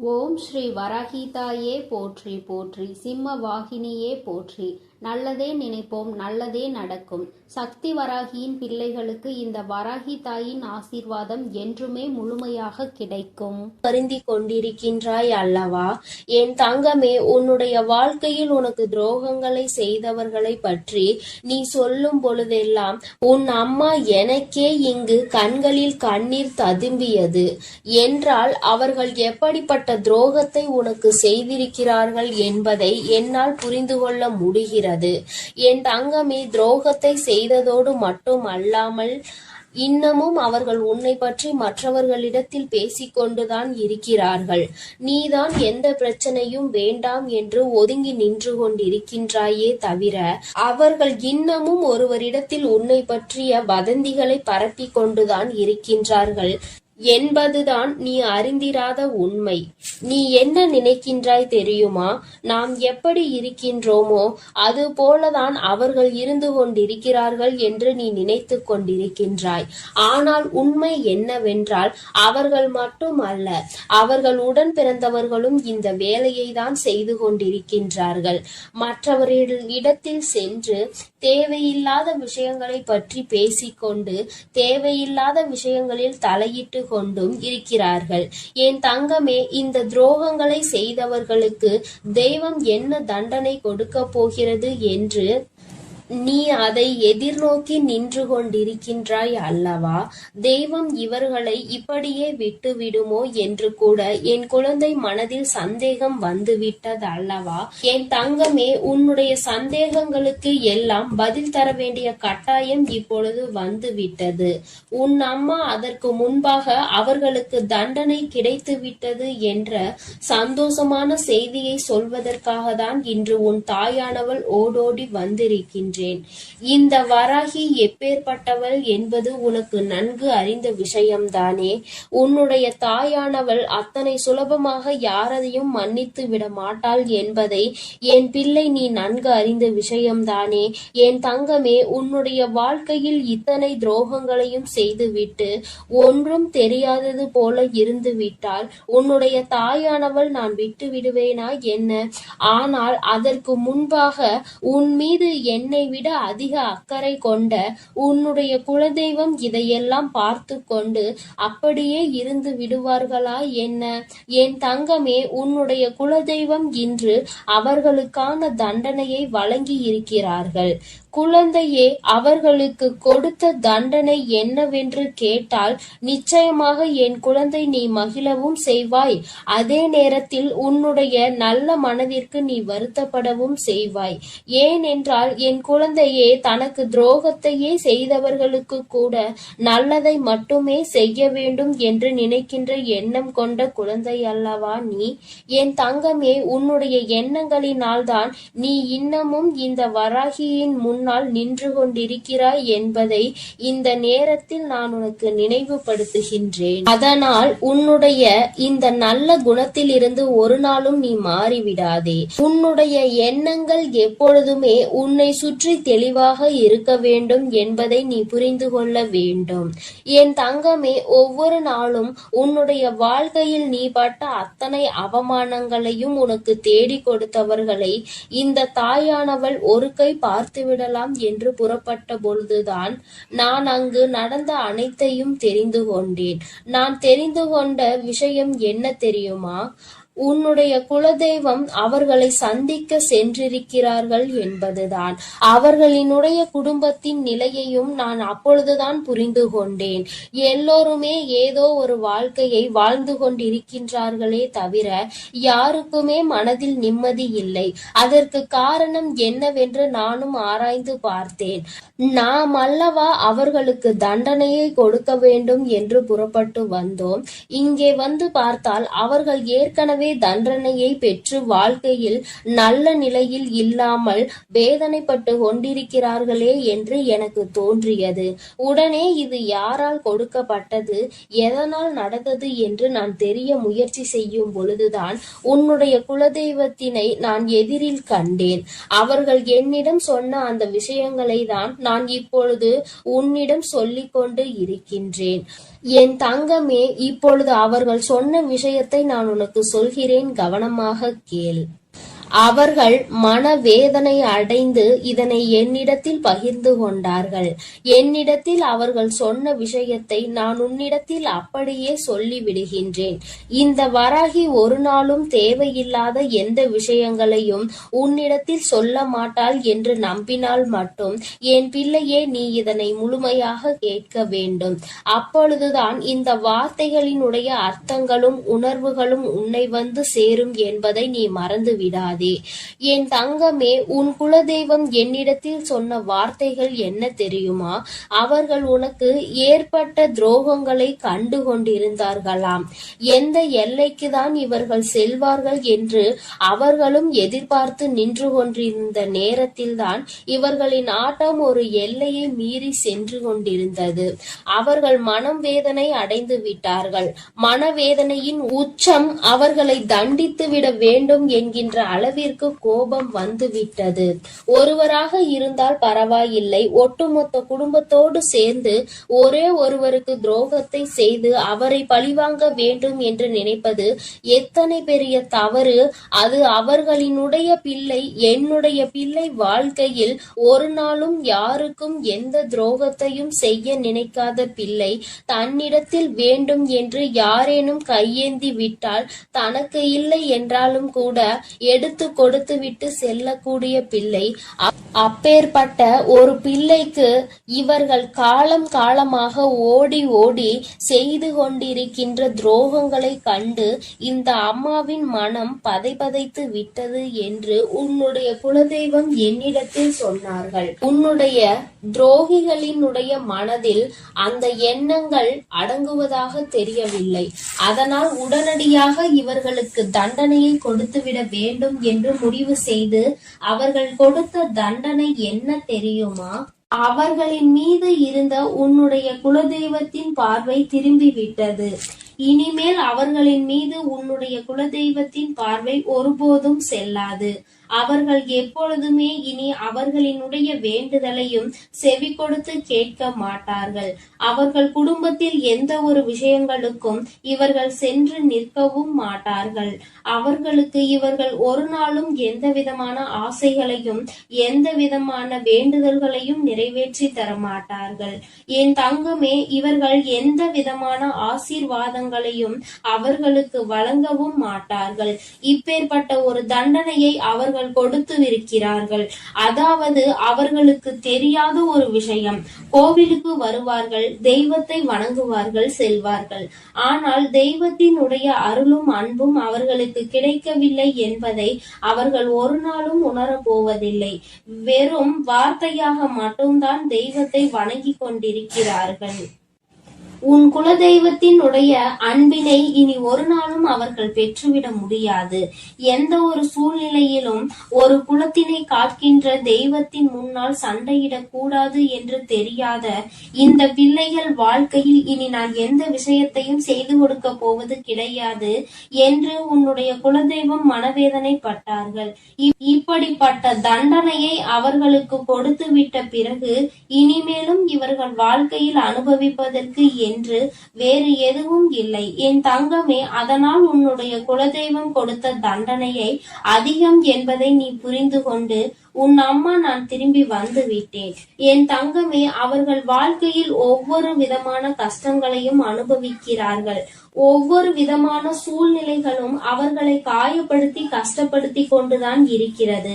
ஓம் ஸ்ரீ வராகிதாயே போற்றி போற்றி, சிம்ம வாகினியே போற்றி. நல்லதே நினைப்போம், நல்லதே நடக்கும். சக்தி வராகியின் பிள்ளைகளுக்கு இந்த வராகி தாயின் ஆசீர்வாதம் என்றுமே முழுமையாக கிடைக்கும். வருந்தி கொண்டிருக்கின்றாய் அல்லவா என் தங்கமே? உன்னுடைய வாழ்க்கையில் உனக்கு துரோகங்களை செய்தவர்களை பற்றி நீ சொல்லும் பொழுதெல்லாம் உன் அம்மா எனக்கே இங்கு கண்களில் கண்ணீர் ததும்பியது என்றால் அவர்கள் எப்படிப்பட்ட துரோகத்தை உனக்கு செய்திருக்கிறார்கள் என்பதை என்னால் புரிந்து கொள்ள முடிகிறது. என் தங்கமே, துரோகத்தை செய்ததோடு மட்டும் அல்லாமல் இன்னமும் அவர்கள் உன்னை பற்றி மற்றவர்களிடத்தில் பேசிக்கொண்டுதான் இருக்கிறார்கள். நீதான் எந்த பிரச்சனையும் வேண்டாம் என்று ஒதுங்கி நின்று கொண்டிருக்கின்றாயே தவிர அவர்கள் இன்னமும் ஒருவரிடத்தில் உன்னை பற்றிய வதந்திகளை பரப்பி கொண்டுதான் இருக்கின்றார்கள் என்பதுதான் நீ அறிந்திராத உண்மை. நீ என்ன நினைக்கின்றாய் தெரியுமா? நாம் எப்படி இருக்கின்றோமோ அது போலதான் அவர்கள் இருந்து கொண்டிருக்கிறார்கள் என்று நீ நினைத்து கொண்டிருக்கின்றாய். ஆனால் உண்மை என்னவென்றால் அவர்கள் மட்டும் அல்ல, அவர்கள் உடன் பிறந்தவர்களும் இந்த வேலையை தான் செய்து கொண்டிருக்கின்றார்கள். மற்றவர்களிடத்தில் சென்று தேவையில்லாத விஷயங்களை பற்றி பேசிக்கொண்டு தேவையில்லாத விஷயங்களில் தலையிட்டு கொண்டும் இருக்கிறார்கள். என் தங்கமே, இந்த துரோகங்களை செய்தவர்களுக்கு தெய்வம் என்ன தண்டனை கொடுக்க போகிறது என்று நீ அதை எதிர்நோக்கி நின்று கொண்டிருக்கின்றாய் அல்லவா? தெய்வம் இவர்களை இப்படியே விட்டு விடுமோ என்று கூட என் குழந்தை மனதில் சந்தேகம் வந்துவிட்டது அல்லவா? என் தங்கமே, உன்னுடைய சந்தேகங்களுக்கு எல்லாம் பதில் தர வேண்டிய கட்டாயம் இப்பொழுது வந்துவிட்டது. உன் அம்மா அதற்கு முன்பாக அவர்களுக்கு தண்டனை கிடைத்து விட்டது என்ற சந்தோஷமான செய்தியை சொல்வதற்காக தான் இன்று உன் தாயானவள் ஓடோடி வந்திருக்கின்றேன். இந்த வராகி எப்பேற்பட்டவள் என்பது உனக்கு நன்கு அறிந்த விஷயம்தானே. உன்னுடைய தாயானவள் அத்தனை சுலபமாக யாரையும் மன்னித்து விட மாட்டாள் என்பதை என் பிள்ளை நீ நன்கு அறிந்த விஷயம்தானே. என் தங்கமே, உன்னுடைய வாழ்க்கையில் இத்தனை துரோகங்களையும் செய்துவிட்டு ஒன்றும் தெரியாதது போல இருந்து விட்டால் உன்னுடைய தாயானவள் நான் விட்டு விடுவேனா என்ன? ஆனால் அதற்கு முன்பாக உன் மீது என்னை விட அதிக அக்கறை கொண்ட உன்னுடைய குலதெய்வம் இதையெல்லாம் பார்த்து கொண்டு அப்படியே இருந்து விடுவார்களா என்ன? என் தங்கமே, உன்னுடைய குலதெய்வம் இன்று அவர்களுக்கான தண்டனையை வழங்கி இருக்கிறார்கள். குழந்தையே, அவர்களுக்கு கொடுத்த தண்டனை என்னவென்று கேட்டால் நிச்சயமாக என் குழந்தை நீ மகிழவும் செய்வாய். அதே நேரத்தில் உன்னுடைய நல்ல மனதிற்கு நீ வருத்தப்படவும் செய்வாய். ஏனென்றால் என் குழந்தையே, தனக்கு துரோகத்தையே செய்தவர்களுக்கு கூட நல்லதை மட்டுமே செய்ய வேண்டும் என்று நினைக்கின்ற எண்ணம் கொண்ட குழந்தை அல்லவா நீ? என் தங்கமே, உன்னுடைய எண்ணங்களினால்தான் நீ இன்னமும் இந்த வராகியின் முன்னால் நின்று கொண்டிருக்கிறாய் என்பதை இந்த நேரத்தில் நான் உனக்கு நினைவுபடுத்துகின்றேன். அதனால் உன்னுடைய இந்த நல்ல குணத்தில் இருந்து ஒரு நாளும் நீ மாறிவிடாதே. உன்னுடைய எண்ணங்கள் எப்பொழுதுமே உன்னை சுற்றி தெளிவாக இருக்க வேண்டும் என்பதை நீ புரிந்து கொள்ள வேண்டும். என் தங்கமே, ஒவ்வொரு நாளும் உன்னுடைய வாழ்க்கையில் நீ பட்ட அத்தனை அவமானங்களையும் உனக்கு தேடி கொடுத்தவர்களை இந்த தாயானவள் ஒரு கை பார்த்துவிடலாம் என்று புறப்பட்ட பொழுதுதான் நான் அங்கு நடந்த அனைத்தையும் தெரிந்து கொண்டேன். நான் தெரிந்து கொண்ட விஷயம் என்ன தெரியுமா? உன்னுடைய குலதெய்வம் அவர்களை சந்திக்க சென்றிருக்கிறார்கள் என்பதுதான். அவர்களினுடைய குடும்பத்தின் நிலையையும் நான் அப்பொழுதுதான் புரிந்து கொண்டேன். எல்லோருமே ஏதோ ஒரு வாழ்க்கையை வாழ்ந்து கொண்டிருக்கின்றார்களே தவிர யாருக்குமே மனதில் நிம்மதி இல்லை. அதற்கு காரணம் என்னவென்று நானும் ஆராய்ந்து பார்த்தேன். நாம் அல்லவா அவர்களுக்கு தண்டனையை கொடுக்க வேண்டும் என்று புறப்பட்டு வந்தோம். இங்கே வந்து பார்த்தால் அவர்கள் ஏற்கனவே தண்டனையை பெற்று வாழ்க்கையில் நல்ல நிலையில் இல்லாமல் வேதனைப்பட்டு கொண்டிருக்கிறார்களே என்று எனக்கு தோன்றியது. உடனே இது யாரால் கொடுக்கப்பட்டது, எதனால் நடந்தது என்று நான் தெரிய முயற்சி செய்யும் பொழுதுதான் உன்னுடைய குலதெய்வத்தினை நான் எதிரில் கண்டேன். அவர்கள் என்னிடம் சொன்ன அந்த விஷயங்களை தான் நான் இப்பொழுது உன்னிடம் சொல்லிக் கொண்டு இருக்கின்றேன். என் தங்கமே, இப்பொழுது அவர்கள் சொன்ன விஷயத்தை நான் உனக்கு சொல்கிறேன், கவனமாக கேள். அவர்கள் மனவேதனை அடைந்து இதனை என்னிடத்தில் பகிர்ந்து கொண்டார்கள். என்னிடத்தில் அவர்கள் சொன்ன விஷயத்தை நான் உன்னிடத்தில் அப்படியே சொல்லிவிடுகின்றேன். இந்த வராகி ஒரு நாளும் தேவையில்லாத எந்த விஷயங்களையும் உன்னிடத்தில் சொல்ல மாட்டாள் என்று நம்பினால் மட்டும் என் பிள்ளையே, நீ இதனை முழுமையாக கேட்க வேண்டும். அப்பொழுதுதான் இந்த வார்த்தைகளினுடைய அர்த்தங்களும் உணர்வுகளும் உன்னை வந்து சேரும் என்பதை நீ மறந்து விடாதே. என் தங்கமே, உன் குலதெய்வம் என்னிடத்தில் சொன்ன வார்த்தைகள் என்ன தெரியுமா? அவர்கள் உனக்கு ஏற்பட்ட துரோகங்களை கண்டு கொண்டிருந்தார்களாம். எந்த எல்லைக்குதான் இவர்கள் செல்வார்கள் என்று அவர்களும் எதிர்பார்த்து நின்று கொண்டிருந்த நேரத்தில்தான் இவர்களின் ஆட்டம் ஒரு எல்லையை மீறி சென்று கொண்டிருந்தது. அவர்கள் மனம் வேதனை அடைந்து விட்டார்கள். மனவேதனையின் உச்சம் அவர்களை தண்டித்து விட வேண்டும் என்கின்ற அளவிற்கு கோபம் வந்துவிட்டது. ஒருவராக இருந்தால் பரவாயில்லை, ஒட்டுமொத்த குடும்பத்தோடு சேர்ந்து ஒரே ஒருவருக்கு துரோகத்தை செய்து அவரை பழிவாங்க வேண்டும் என்று நினைப்பது எத்தனை பெரிய தவறு! அது அவர்களினுடைய பிள்ளை. என்னுடைய பிள்ளை வாழ்க்கையில் ஒரு நாளும் யாருக்கும் எந்த துரோகத்தையும் செய்ய நினைக்காத பிள்ளை தன்னிடத்தில் வேண்டும் என்று யாரேனும் கையேந்தி விட்டால் தனக்கு இல்லை என்றாலும் கூட எடுத்து கொடுத்து விட்டு செல்லக்கூடிய பிள்ளை. அப்பேற்பட்ட ஒரு பிள்ளைக்கு இவர்கள் காலம் காலமாக ஓடி ஓடி செய்து கொண்டிருக்கின்ற துரோகங்களை கண்டு இந்த அம்மாவின் மனம் பதைபதைத்து விட்டது என்று உன்னுடைய குலதெய்வம் என்னிடத்தில் சொன்னார்கள். உன்னுடைய துரோகிகளினுடைய மனதில் அந்த எண்ணங்கள் அடங்குவதாக தெரியவில்லை. அதனால் உடனடியாக இவர்களுக்கு தண்டனையை கொடுத்துவிட வேண்டும் என்று முடிவு செய்து அவர்கள் கொடுத்த தண்டனை என்ன தெரியுமா? அவர்களின் மீது இருந்த உன்னுடைய குலதெய்வத்தின் பார்வை திரும்பி விட்டது. இனிமேல் அவர்களின் மீது உன்னுடைய குலதெய்வத்தின் பார்வை ஒருபோதும் செல்லாது. அவர்கள் எப்பொழுதுமே இனி அவர்களினுடைய வேண்டுதலையும் செவி கொடுத்து கேட்க மாட்டார்கள். அவர்கள் குடும்பத்தில் எந்த ஒரு விஷயங்களுக்கும் இவர்கள் சென்று நிற்கவும் மாட்டார்கள். அவர்களுக்கு இவர்கள் ஒரு நாளும் எந்த விதமான ஆசைகளையும் எந்த விதமான வேண்டுதல்களையும் நிறைவேற்றி தர மாட்டார்கள். என் தங்கமே, இவர்கள் எந்த விதமான ஆசீர்வாதங்களையும் அவர்களுக்கு வழங்கவும் மாட்டார்கள். இப்பேற்பட்ட ஒரு தண்டனையை அவர்கள் கொடுத்துவிருக்கிறார்கள். அதாவது அவர்களுக்கு தெரியாத ஒரு விஷயம். கோவிலுக்கு வருவார்கள், தெய்வத்தை வணங்குவார்கள், செல்வார்கள். ஆனால் தெய்வத்தினுடைய அருளும் அன்பும் அவர்களுக்கு கிடைக்கவில்லை என்பதை அவர்கள் ஒரு நாளும் உணரப் போவதில்லை. வெறும் வார்த்தையாக மட்டும்தான் தெய்வத்தை வணங்கி கொண்டிருக்கிறார்கள். உன் குலதெய்வத்தினுடைய அன்பினை இனி ஒரு நாளும் அவர்கள் பெற்றுவிட முடியாது. எந்த ஒரு சூழ்நிலையிலும் ஒரு குலத்தினை காக்கின்ற தெய்வத்தின் முன்னால் சண்டையிடக் கூடாது என்று தெரியாத இந்த பிள்ளைகள் வாழ்க்கையில் இனி நான் எந்த விஷயத்தையும் செய்து கொடுக்க போவது கிடையாது என்று உன்னுடைய குலதெய்வம் மனவேதனைப்பட்டார்கள். இப்படிப்பட்ட தண்டனையை அவர்களுக்கு கொடுத்து விட்ட பிறகு இனிமேலும் இவர்கள் வாழ்க்கையில் அனுபவிப்பதற்கு என்று வேறு எதுவும் இல்லை. என் தங்கமே, அதனால் உன்னுடைய குலதெய்வம் கொடுத்த தண்டனையை அதிகம் என்பதை நீ புரிந்து கொண்டு உன் அம்மா நான் திரும்பி வந்து விட்டேன். என் தங்கமே, அவர்கள் வாழ்க்கையில் ஒவ்வொரு விதமான கஷ்டங்களையும் அனுபவிக்கிறார்கள். ஒவ்வொரு விதமான சூழ்நிலைகளும் அவர்களை காயப்படுத்தி கஷ்டப்படுத்தி கொண்டுதான் இருக்கிறது.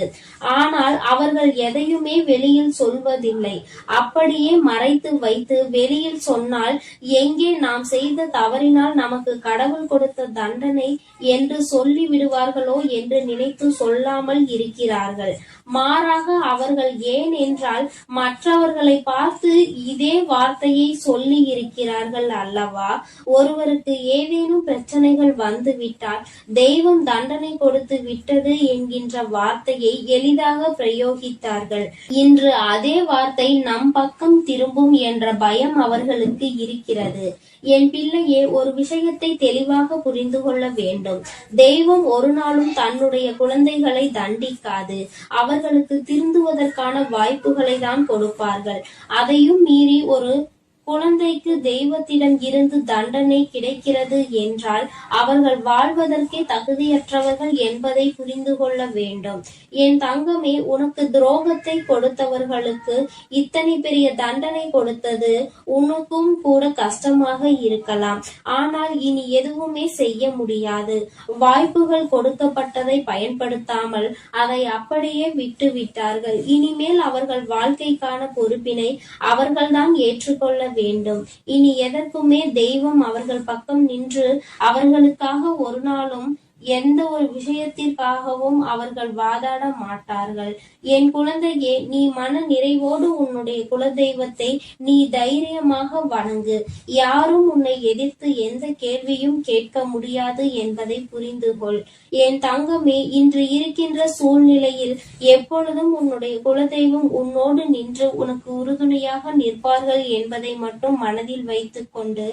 ஆனால் அவர்கள் எதையுமே வெளியில் சொல்வதில்லை. அப்படியே மறைத்து வைத்து வெளியில் சொன்னால் எங்கே நாம் செய்த தவறினால் நமக்கு கடவுள் கொடுத்த தண்டனை என்று சொல்லி விடுவார்களோ என்று நினைத்து சொல்லாமல் இருக்கிறார்கள். மாறாக அவர்கள் ஏன் என்றால் மற்றவர்களை பார்த்து இதே வார்த்தையை சொல்லி இருக்கிறார்கள் அல்லவா? ஒருவருக்கு ஏதேனும் பிரச்சனைகள் வந்து விட்டால் தெய்வம் தண்டனை கொடுத்து விட்டது என்கின்ற வார்த்தையை எளிதாக பிரயோகித்தார்கள். இன்று அதே வார்த்தை நம் பக்கம் திரும்பும் என்ற பயம் அவர்களுக்கு இருக்கிறது. என் பிள்ளையே, ஒரு விஷயத்தை தெளிவாக புரிந்து கொள்ள வேண்டும். தெய்வம் ஒரு நாளும் தன்னுடைய குழந்தைகளை தண்டிக்காது. அவர்களுக்கு திருந்துவதற்கான வாய்ப்புகளை தான் கொடுப்பார்கள். அதையும் மீறி ஒரு குழந்தைக்கு தெய்வத்திடம் இருந்து தண்டனை கிடைக்கிறது என்றால் அவர்கள் வாழ்வதற்கே தகுதியற்றவர்கள் என்பதை புரிந்து கொள்ள வேண்டும். என் தங்கமே, உனக்கு துரோகத்தை கொடுத்தவர்களுக்கு இத்தனை பெரிய தண்டனை கொடுத்தது உனக்கும் கூட கஷ்டமாக இருக்கலாம். ஆனால் இனி எதுவுமே செய்ய முடியாது. வாய்ப்புகள் கொடுக்கப்பட்டதை பயன்படுத்தாமல் அதை அப்படியே விட்டு விட்டார்கள். இனிமேல் அவர்கள் வாழ்க்கைக்கான பொறுப்பினை அவர்கள்தான் ஏற்றுக்கொள்ள வேண்டும். இனி எதற்குமே தெய்வம் அவர்கள் பக்கம் நின்று அவர்களுக்காக ஒரு நாளும் எந்த ஒரு விஷயத்திற்காகவும் அவர்கள் வாதாட மாட்டார்கள். என் குழந்தையே, நீ மன நிறைவோடு உன்னுடைய குலதெய்வத்தை நீ தைரியமாக வணங்கு. யாரும் உன்னை எதிர்த்து எந்த கேள்வியும் கேட்க முடியாது என்பதை புரிந்து கொள். என் தங்கமே, இன்று இருக்கின்ற சூழ்நிலையில் எப்பொழுதும் உன்னுடைய குலதெய்வம் உன்னோடு நின்று உனக்கு உறுதுணையாக நிற்பார்கள் என்பதை மட்டும் மனதில் வைத்துக் கொண்டு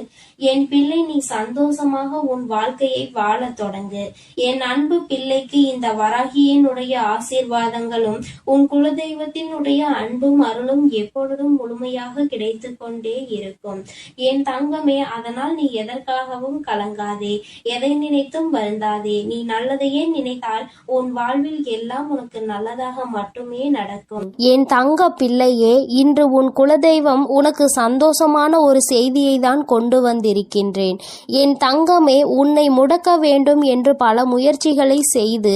என் பிள்ளை, நீ சந்தோஷமாக உன் வாழ்க்கையை வாழ தொடங்கு. என் அன்பு பிள்ளைக்கு இந்த வராகியினுடைய ஆசீர்வாதங்களும் உன் குலதெய்வத்தினுடைய அன்பும் அருளும் எப்பொழுதும் முழுமையாக கிடைத்து கொண்டே இருக்கும். என் தங்கமே, அதனால் நீ எதற்காகவும் கலங்காதே, எதை நினைத்தும் வருந்தாதே. நீ நல்லதையே நினைத்தால் உன் வாழ்வில் எல்லாம் உனக்கு நல்லதாக மட்டுமே நடக்கும். என் தங்க பிள்ளையே, இன்று உன் குலதெய்வம் உனக்கு சந்தோஷமான ஒரு செய்தியை தான் கொண்டு வந்திருக்கின்றேன். என் தங்கமே, உன்னை முடக்க வேண்டும் என்று பல முயற்சிகளை செய்து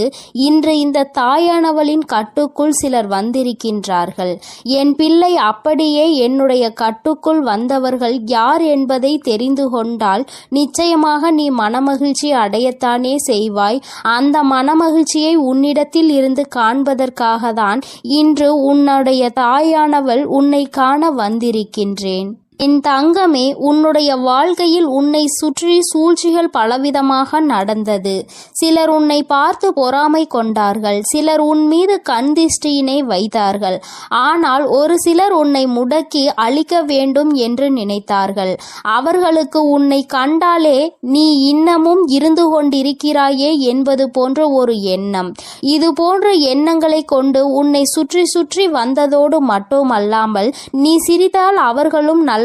இன்று இந்த தாயானவளின் கட்டுக்குள் சிலர் வந்திருக்கின்றார்கள். என் பிள்ளை, அப்படியே என்னுடைய கட்டுக்குள் வந்தவர்கள் யார் என்பதை தெரிந்து கொண்டால் நிச்சயமாக நீ மனமகிழ்ச்சி அடையத்தானே செய்வாய். அந்த மனமகிழ்ச்சியை உன்னிடத்தில் இருந்து காண்பதற்காக தான் இன்று உன்னுடைய தாயானவள் உன்னை காண வந்திருக்கின்றேன். என் தங்கமே, உன்னுடைய வாழ்க்கையில் உன்னை சுற்றி சூழ்ச்சிகள் பலவிதமாக நடந்தது. சிலர் உன்னை பார்த்து பொறாமை கொண்டார்கள், சிலர் உன் மீது கண் திருஷ்டியினை வைத்தார்கள். ஆனால் ஒரு சிலர் உன்னை முடக்கி அழிக்க வேண்டும் என்று நினைத்தார்கள். அவர்களுக்கு உன்னை கண்டாலே நீ இன்னமும் இருந்து கொண்டிருக்கிறாயே என்பது போன்ற ஒரு எண்ணம். இது போன்ற எண்ணங்களை கொண்டு உன்னை சுற்றி சுற்றி வந்ததோடு மட்டுமல்லாமல் நீ சிரித்தால் அவர்களும் நல்லவர்கள்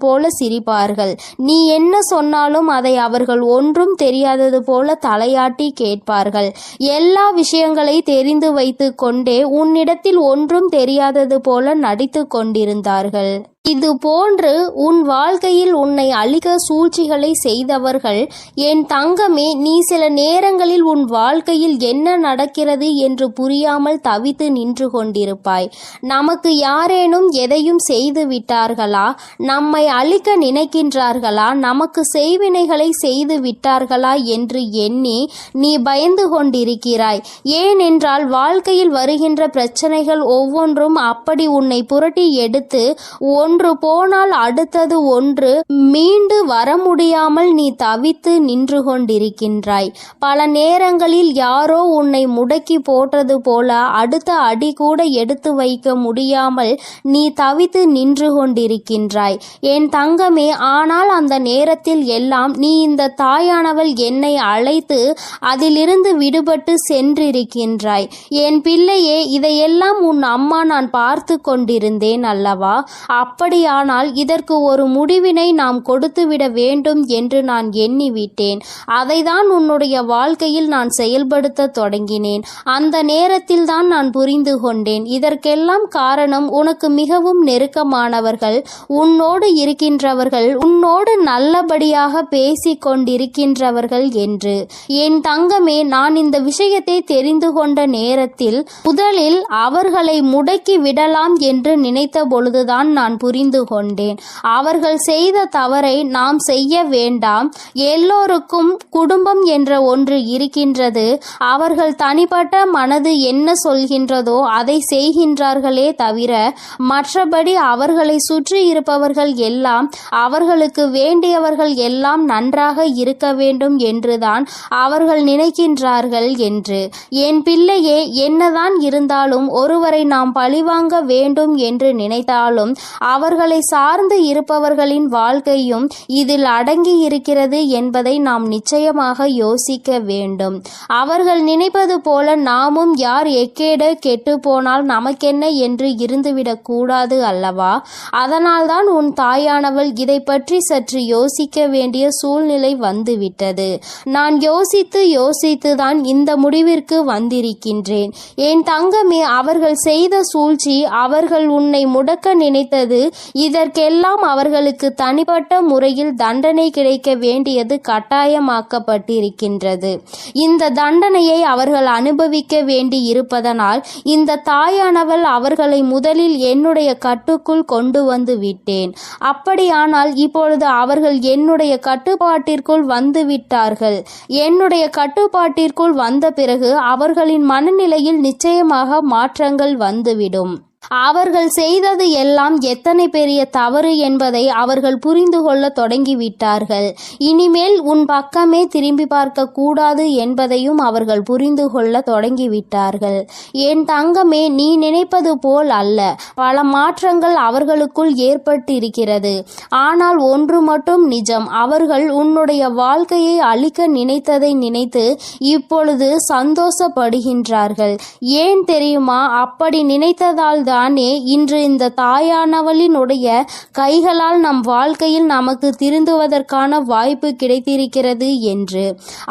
போல சிரிப்பார்கள். நீ என்ன சொன்னாலும் அதை அவர்கள் ஒன்றும் தெரியாதது போல தலையாட்டி கேட்பார்கள். எல்லா விஷயங்களை தெரிந்து வைத்து கொண்டே உன்னிடத்தில் ஒன்றும் தெரியாதது போல நடித்து கொண்டிருந்தார்கள். இது போன்று உன் வாழ்க்கையில் உன்னை அழிக்க சூழ்ச்சிகளை செய்தவர்கள் என் தங்கமே, நீ சில நேரங்களில் உன் வாழ்க்கையில் என்ன நடக்கிறது என்று புரியாமல் தவித்து நின்று கொண்டிருப்பாய். நமக்கு யாரேனும் எதையும் செய்து விட்டார்களா, நம்மை அழிக்க நினைக்கின்றார்களா, நமக்கு செய்வினைகளை செய்து விட்டார்களா என்று எண்ணி நீ பயந்து கொண்டிருக்கிறாய். ஏனென்றால் வாழ்க்கையில் வருகின்ற பிரச்சனைகள் ஒவ்வொன்றும் அப்படி உன்னை புரட்டி எடுத்து ஒன்று போனால் அடுத்தது ஒன்று மீண்டு வர முடியாமல் நீ தவித்து நின்று கொண்டிருக்கின்றாய். பல நேரங்களில் யாரோ உன்னை முடக்கி போட்டது போல அடுத்த அடி கூட எடுத்து வைக்க முடியாமல் நீ தவித்து நின்று கொண்டிருக்கின்றாய் என் தங்கமே. ஆனால் அந்த நேரத்தில் எல்லாம் நீ இந்த தாயானவள் என்னை அழைத்து அதிலிருந்து விடுபட்டு சென்றிருக்கின்றாய். என் பிள்ளையே, இதையெல்லாம் உன் அம்மா நான் பார்த்து கொண்டிருந்தேன் அல்லவா? அப்படியானால் இதற்கு ஒரு முடிவினை நாம் கொடுத்துவிட வேண்டும் என்று நான் எண்ணிவிட்டேன். அதைதான் உன்னுடைய வாழ்க்கையில் நான் செயல்படுத்த தொடங்கினேன். அந்த நேரத்தில் தான் நான் புரிந்து கொண்டேன், இதற்கெல்லாம் காரணம் உனக்கு மிகவும் நெருக்கமானவர்கள், உன்னோடு இருக்கின்றவர்கள், உன்னோடு நல்லபடியாக பேசிக் கொண்டிருக்கின்றவர்கள் என்று. என் தங்கமே, நான் இந்த விஷயத்தை தெரிந்து கொண்ட நேரத்தில் முதலில் அவர்களை முடக்கி விடலாம் என்று நினைத்த பொழுதுதான் நான் புரிந்து கொண்டேன். அவர்கள் செய்த தவறை நாம் செய்ய வேண்டாம். எல்லோருக்கும் குடும்பம் என்ற ஒன்று இருக்கின்றது. அவர்கள் தனிப்பட்ட மனது என்ன சொல்கின்றதோ அதை செய்கின்றார்களே தவிர மற்றபடி அவர்களை சுற்றி இருப்பவர்கள் எல்லாம் அவர்களுக்கு வேண்டியவர்கள் எல்லாம் நன்றாக இருக்க வேண்டும் என்றுதான் அவர்கள் நினைக்கின்றார்கள் என்று. என் பிள்ளையே, என்னதான் இருந்தாலும் ஒருவரை நாம் பழிவாங்க வேண்டும் என்று நினைத்தாலும் அவர்களை சார்ந்து இருப்பவர்களின் வாழ்க்கையும் இதில் அடங்கி இருக்கிறது என்பதை நாம் நிச்சயமாக யோசிக்க வேண்டும். அவர்கள் நினைப்பது போல நாமும் யார் எக்கேட கெட்டு போனால் நமக்கென்ன என்று இருந்துவிடக் கூடாது அல்லவா? அதனால்தான் உன் தாயானவள் இதை பற்றி சற்று யோசிக்க வேண்டிய சூழ்நிலை வந்துவிட்டது. நான் யோசித்துதான் இந்த முடிவிற்கு வந்திருக்கின்றேன். என் தங்கமே, அவர்கள் செய்த சூழ்ச்சி, அவர்கள் உன்னை முடக்க நினைத்தது, இதற்கெல்லாம் அவர்களுக்கு தனிப்பட்ட முறையில் தண்டனை கிடைக்க வேண்டியது கட்டாயமாக்கப்பட்டிருக்கின்றது. இந்த தண்டனையை அவர்கள் அனுபவிக்க வேண்டி இருப்பதனால் இந்த தாயானவள் அவர்களை முதலில் என்னுடைய கட்டுக்குள் கொண்டு வந்து விட்டேன். அப்படியானால் இப்பொழுது அவர்கள் என்னுடைய கட்டுப்பாட்டிற்குள் வந்து விட்டார்கள். என்னுடைய கட்டுப்பாட்டிற்குள் வந்த பிறகு அவர்களின் மனநிலையில் நிச்சயமாக மாற்றங்கள் வந்துவிடும். அவர்கள் செய்தது எல்லாம் எத்தனை பெரிய தவறு என்பதை அவர்கள் புரிந்து கொள்ள தொடங்கிவிட்டார்கள். இனிமேல் உன் பக்கமே திரும்பி பார்க்க கூடாது என்பதையும் அவர்கள் புரிந்து கொள்ள தொடங்கிவிட்டார்கள். என் தங்கமே, நீ நினைப்பது போல் அல்ல. பல மாற்றங்கள் அவர்களுக்குள் ஏற்பட்டிருக்கிறது. ஆனால் ஒன்று மட்டும் நிஜம், அவர்கள் உன்னுடைய வாழ்க்கையை அழிக்க நினைத்ததை நினைத்து இப்பொழுது சந்தோஷப்படுகின்றார்கள். ஏன் தெரியுமா? அப்படி நினைத்ததால் தானே இன்று இந்த தாயானவளினுடைய கைகளால் நம் வாழ்க்கையில் நமக்கு திருந்துவதற்கான வாய்ப்பு கிடைத்திருக்கிறது என்று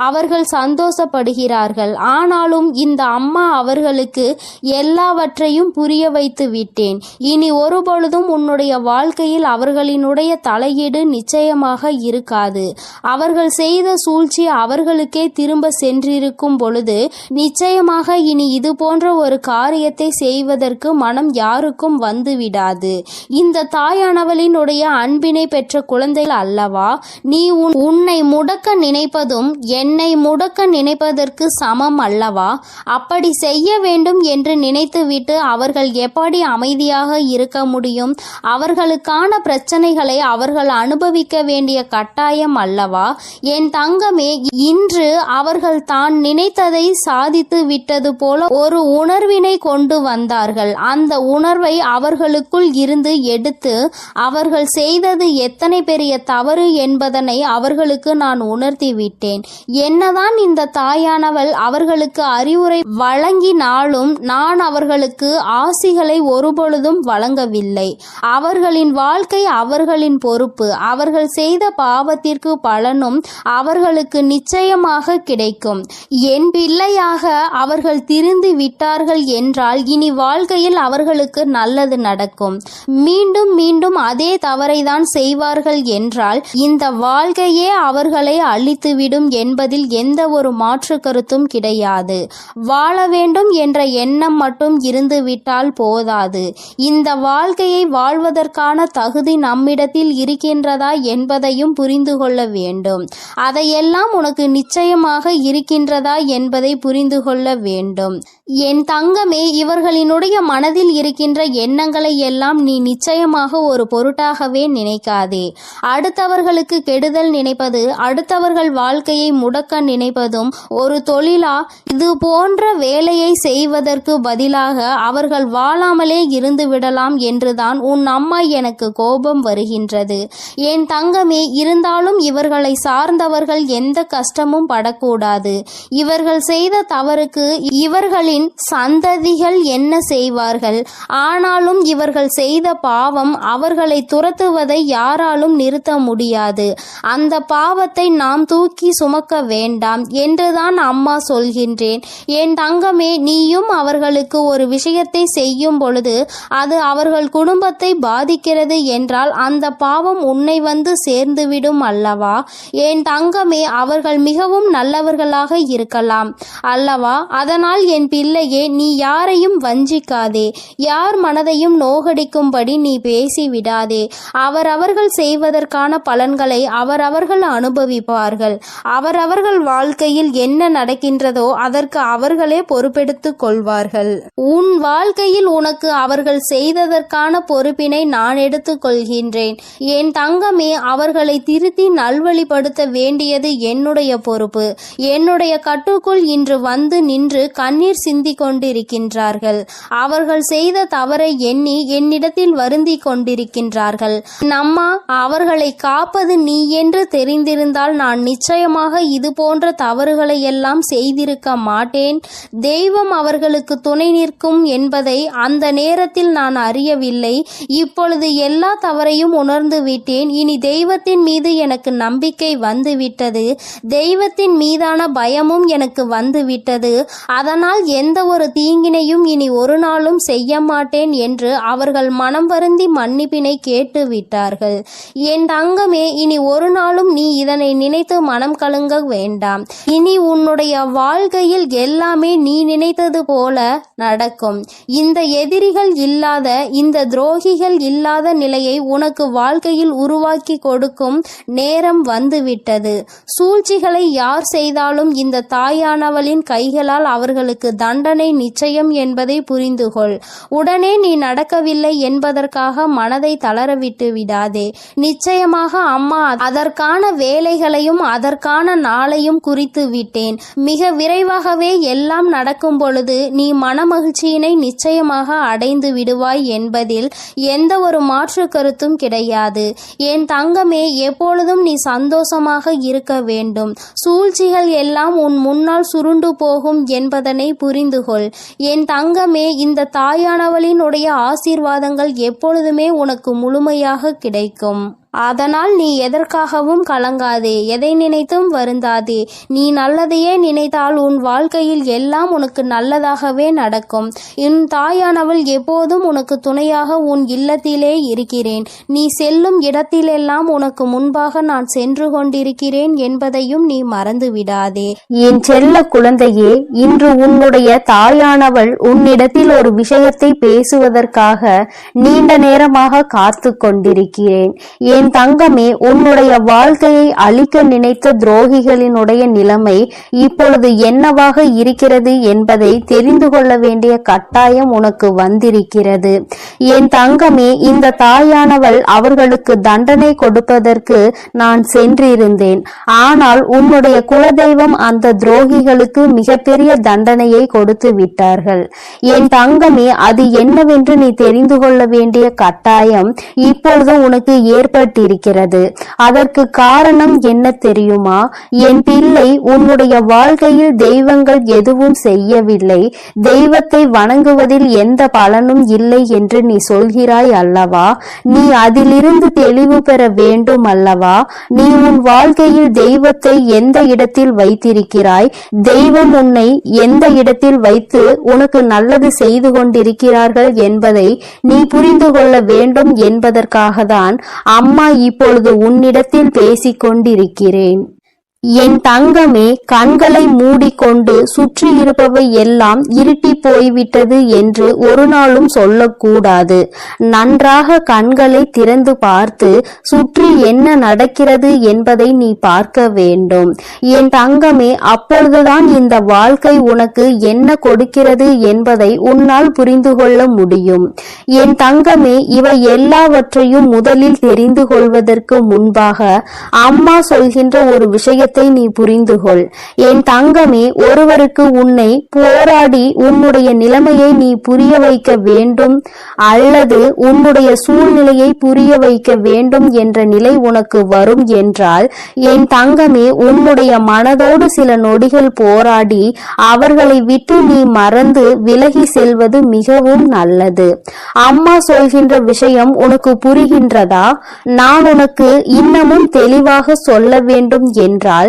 அவர்கள் சந்தோஷப்படுகிறார்கள். ஆனாலும் இந்த அம்மா அவர்களுக்கு எல்லாவற்றையும் புரிய வைத்து விட்டேன். இனி ஒருபொழுதும் உன்னுடைய வாழ்க்கையில் அவர்களினுடைய தலையீடு நிச்சயமாக இருக்காது. அவர்கள் செய்த சூழ்ச்சி அவர்களுக்கே திரும்ப சென்றிருக்கும் பொழுது நிச்சயமாக இனி இது போன்ற ஒரு காரியத்தை செய்வதற்கு மனம் யாருக்கும் வந்துவிடாது. இந்த தாயானவளினுடைய அன்பினை பெற்ற குழந்தைகள் அல்லவா? நீ உன்னை முடக்க நினைப்பதும் என்னை முடக்க நினைப்பதற்கு சமம் அல்லவா? அப்படி செய்ய வேண்டும் என்று நினைத்துவிட்டு அவர்கள் எப்படி அமைதியாக இருக்க முடியும்? அவர்களுக்கான பிரச்சனைகளை அவர்கள் அனுபவிக்க வேண்டிய கட்டாயம் அல்லவா? என் தங்கமே, இன்று அவர்கள் தான் நினைத்ததை சாதித்து விட்டது போல ஒரு உணர்வினை கொண்டு வந்தார்கள். அந்த உணர்வை அவர்களுக்குள் இருந்து எடுத்து அவர்கள் செய்தது எத்தனை பெரிய தவறு என்பதனை அவர்களுக்கு நான் உணர்த்தி விட்டேன். என்னதான் இந்த தாயானவள் அவர்களுக்கு அறிவுரை வழங்கினாலும் நான் அவர்களுக்கு ஆசிகளை ஒருபொழுதும் வழங்கவில்லை. அவர்களின் வாழ்க்கை அவர்களின் பொறுப்பு. அவர்கள் செய்த பாவத்திற்கு பலனும் அவர்களுக்கு நிச்சயமாக கிடைக்கும். என் பிள்ளையாக அவர்கள் திருந்தி விட்டார்கள் என்றால் இனி வாழ்க்கையில் அவர்களுக்கு நல்லது நடக்கும். மீண்டும் மீண்டும் அதே தவறை தான் செய்வார்கள் என்றால் இந்த வாழ்க்கையே அவர்களை அழித்துவிடும் என்பதில் எந்த ஒரு மாற்று கருத்தும் கிடையாது. வாழ வேண்டும் என்ற எண்ணம் மட்டும் இருந்துவிட்டால் போதாது. இந்த வாழ்க்கையை வாழ்வதற்கான தகுதி நம்மிடத்தில் இருக்கின்றதா என்பதையும் புரிந்து கொள்ள வேண்டும். அதையெல்லாம் உனக்கு நிச்சயமாக இருக்கின்றதா என்பதை புரிந்து கொள்ள வேண்டும். என் தங்கமே, இவர்களினுடைய மனதில் இருக்கின்ற எண்ணங்களை எல்லாம் நீ நிச்சயமாக ஒரு பொருட்டாகவே நினைக்காதே. அடுத்தவர்களுக்கு கெடுதல் நினைப்பது, அடுத்தவர்கள் வாழ்க்கையை முடக்க நினைப்பதும் ஒரு தொழிலா? இது போன்ற வேலையை செய்வதற்கு பதிலாக அவர்கள் வாழாமலே இருந்து விடலாம் என்றுதான் உன் அம்மா எனக்கு கோபம் வருகின்றது. என் தங்கமே, இருந்தாலும் இவர்களை சார்ந்தவர்கள் எந்த கஷ்டமும் படக்கூடாது. இவர்கள் செய்த தவறுக்கு இவர்களின் சந்ததிகள் என்ன செய்வார்கள்? ஆனாலும் இவர்கள் செய்த பாவம் அவர்களை துரத்துவதை யாராலும் நிறுத்த முடியாது. அந்த பாவத்தை நாம் தூக்கி சுமக்க வேண்டாம் என்றுதான் அம்மா சொல்கின்றேன். என் தங்கமே, நீயும் அவர்களுக்கு ஒரு விஷயத்தை செய்யும் பொழுது அது அவர்கள் குடும்பத்தை பாதிக்கிறது என்றால் அந்த பாவம் உன்னை வந்து சேர்ந்துவிடும் அல்லவா? என் தங்கமே, அவர்கள் மிகவும் நல்லவர்களாக இருக்கலாம் அல்லவா? அதனால் என் பிள்ளையே, நீ யாரையும் வஞ்சிக்காதே. யார் மனதையும் நோகடிக்கும்படி நீ பேசிவிடாதே. அவரவர்கள் செய்வதற்கான பலன்களை அவரவர்கள் அனுபவிப்பார்கள். அவரவர்கள் வாழ்க்கையில் என்ன நடக்கின்றதோ அதற்கு அவர்களே பொறுப்பெடுத்துக் கொள்வார்கள். உன் வாழ்க்கையில் உனக்கு அவர்கள் செய்ததற்கான பொறுப்பினை நான் எடுத்துக் கொள்கின்றேன். என் தங்கமே, அவர்களை திருத்தி நல்வழிப்படுத்த வேண்டியது என்னுடைய பொறுப்பு. என்னுடைய கட்டுக்குள் இன்று வந்து நின்று கண்ணீர் சிந்திக் கொண்டிருக்கின்றார்கள். அவர்கள் செய்த தவறை எண்ணி என்னிடத்தில் வருந்தி கொண்டிருக்கின்றார்கள். அம்மா, அவர்களை காப்பது நீ என்று தெரிந்திருந்தால் நான் நிச்சயமாக இது போன்ற தவறுகளை எல்லாம் செய்திருக்க மாட்டேன். தெய்வம் அவர்களுக்கு துணை நிற்கும் என்பதை அந்த நேரத்தில் நான் அறியவில்லை. இப்பொழுது எல்லா தவறையும் உணர்ந்து விட்டேன். இனி தெய்வத்தின் மீது எனக்கு நம்பிக்கை வந்துவிட்டது. தெய்வத்தின் மீதான பயமும் எனக்கு வந்துவிட்டது. அதனால் எந்த ஒரு தீங்கினையும் இனி ஒரு நாளும் செய்ய மாட்டேன் என்று அவர்கள் மனம் வருந்தி மன்னிப்பினை கேட்டு விட்டார்கள். என் தங்கமே, இனி ஒரு நாளும் நீ இதனை நினைத்து மனம் கலங்க வேண்டாம். இனி உன்னுடைய வாழ்க்கையில் எல்லாமே நீ நினைத்தது போல நடக்கும். இந்த எதிரிகள் இல்லாத, இந்த துரோகிகள் இல்லாத நிலையை உனக்கு வாழ்க்கையில் உருவாக்கி கொடுக்கும் நேரம் வந்துவிட்டது. சூழ்ச்சிகளை யார் செய்தாலும் இந்த தாயானவளின் கைகளால் அவர்களுக்கு தண்டனை நிச்சயம் என்பதை புரிந்துகொள். உடனே நீ நடக்கவில்லை என்பதற்காக மனதை தளரவிட்டு விடாதே. நிச்சயமாக அம்மா அதற்கான வேலைகளையும் அதற்கான நாளையும் குறித்து விட்டேன். மிக விரைவாகவே எல்லாம் நடக்கும் பொழுது நீ மனமகிழ்ச்சியினை நிச்சயமாக அடைந்து விடுவாய் என்பதில் எந்த ஒரு மாற்று கருத்தும் கிடையாது. என் தங்கமே, எப்பொழுதும் நீ சந்தோஷமாக இருக்க வேண்டும். சூழ்ச்சிகள் எல்லாம் உன் முன்னால் சுருண்டு போகும் என்பதனை புரிந்துகொள். என் தங்கமே, இந்த தாயானவளினுடைய ஆசீர்வாதங்கள் எப்பொழுதுமே உனக்கு முழுமையாக கிடைக்கும். அதனால் நீ எதற்காகவும் கலங்காதே, எதை நினைத்தும் வருந்தாதே. நீ நல்லதையே நினைத்தால் உன் வாழ்க்கையில் எல்லாம் உனக்கு நல்லதாகவே நடக்கும். என் தாயானவள் எப்போதும் உனக்கு துணையாக உன் இல்லத்திலே இருக்கிறேன். நீ செல்லும் இடத்திலெல்லாம் உனக்கு முன்பாக நான் சென்று கொண்டிருக்கிறேன் என்பதையும் நீ மறந்து விடாதே. என் செல்ல குழந்தையே, இன்று உன்னுடைய தாயானவள் உன்னிடத்தில் ஒரு விஷயத்தை பேசுவதற்காக நீண்ட நேரமாக காத்து கொண்டிருக்கிறேன். என் தங்கமே, உன்னுடைய வாழ்க்கையை அழிக்க நினைத்த துரோகிகளினுடைய நிலைமை இப்பொழுது என்னவாக இருக்கிறது என்பதை தெரிந்து கொள்ள வேண்டிய கட்டாயம் உனக்கு வந்திருக்கிறது. என் தங்கமே, இந்த தாயானவள் அவர்களுக்கு தண்டனை கொடுப்பதற்கு நான் சென்றிருந்தேன். ஆனால் உன்னுடைய குலதெய்வம் அந்த துரோகிகளுக்கு மிகப்பெரிய தண்டனையை கொடுத்து விட்டார்கள். என் தங்கமே, அது என்னவென்று நீ தெரிந்து கொள்ள வேண்டிய கட்டாயம் இப்பொழுது உனக்கு ஏற்பட்டிருக்கிறது. அதற்கு காரணம் என்ன தெரியுமா? என் பிள்ளை, உன்னுடைய வாழ்க்கையில் தெய்வங்கள் எதுவும் செய்யவில்லை, தெய்வத்தை வணங்குவதில் எந்த பலனும் இல்லை என்று நீ சொல்கிறாய் அல்லவா? நீ அதிலிருந்து தெளிவு பெற வேண்டும் அல்லவா? நீ உன் வாழ்க்கையில் தெய்வத்தை எந்த இடத்தில் வைத்திருக்கிறாய்? தெய்வம் உன்னை எந்த இடத்தில் வைத்து உனக்கு நல்லது செய்து கொண்டிருக்கிறார்கள் என்பதை நீ புரிந்து கொள்ள வேண்டும் என்பதற்காக தான் அம்மா இப்பொழுது உன்னிடத்தில் பேசிக் கொண்டிருக்கிறேன். என் தங்கமே, கண்களை மூடிக்கொண்டு சுற்றி இருப்பவை எல்லாம் இருட்டி போய்விட்டது என்று ஒரு நாளும் சொல்லக்கூடாது. நன்றாக கண்களை திறந்து பார்த்து சுற்றி என்ன நடக்கிறது என்பதை நீ பார்க்க வேண்டும். என் தங்கமே, அப்பொழுதுதான் இந்த வாழ்க்கை உனக்கு என்ன கொடுக்கிறது என்பதை உன்னால் புரிந்து கொள்ள முடியும். என் தங்கமே, இவை எல்லாவற்றையும் முதலில் தெரிந்து கொள்வதற்கு முன்பாக அம்மா சொல்கின்ற ஒரு விஷயத்தை நீ புரிந்து கொள். என் தங்கமே, ஒருவருக்கு உன்னை போராடி உன்னுடைய நிலைமையை நீ புரிய வைக்க வேண்டும் அல்லது உன்னுடைய சூழ்நிலையை புரிய வைக்க வேண்டும் என்ற நிலை உனக்கு வரும் என்றால், என் தங்கமே, உன்னுடைய மனதோடு சில நொடிகள் போராடி அவர்களை விட்டு நீ மறந்து விலகி செல்வது மிகவும் நல்லது. அம்மா சொல்கின்ற விஷயம் உனக்கு புரிகின்றதா? நான் உனக்கு இன்னமும் தெளிவாக சொல்ல வேண்டும் என்றால்,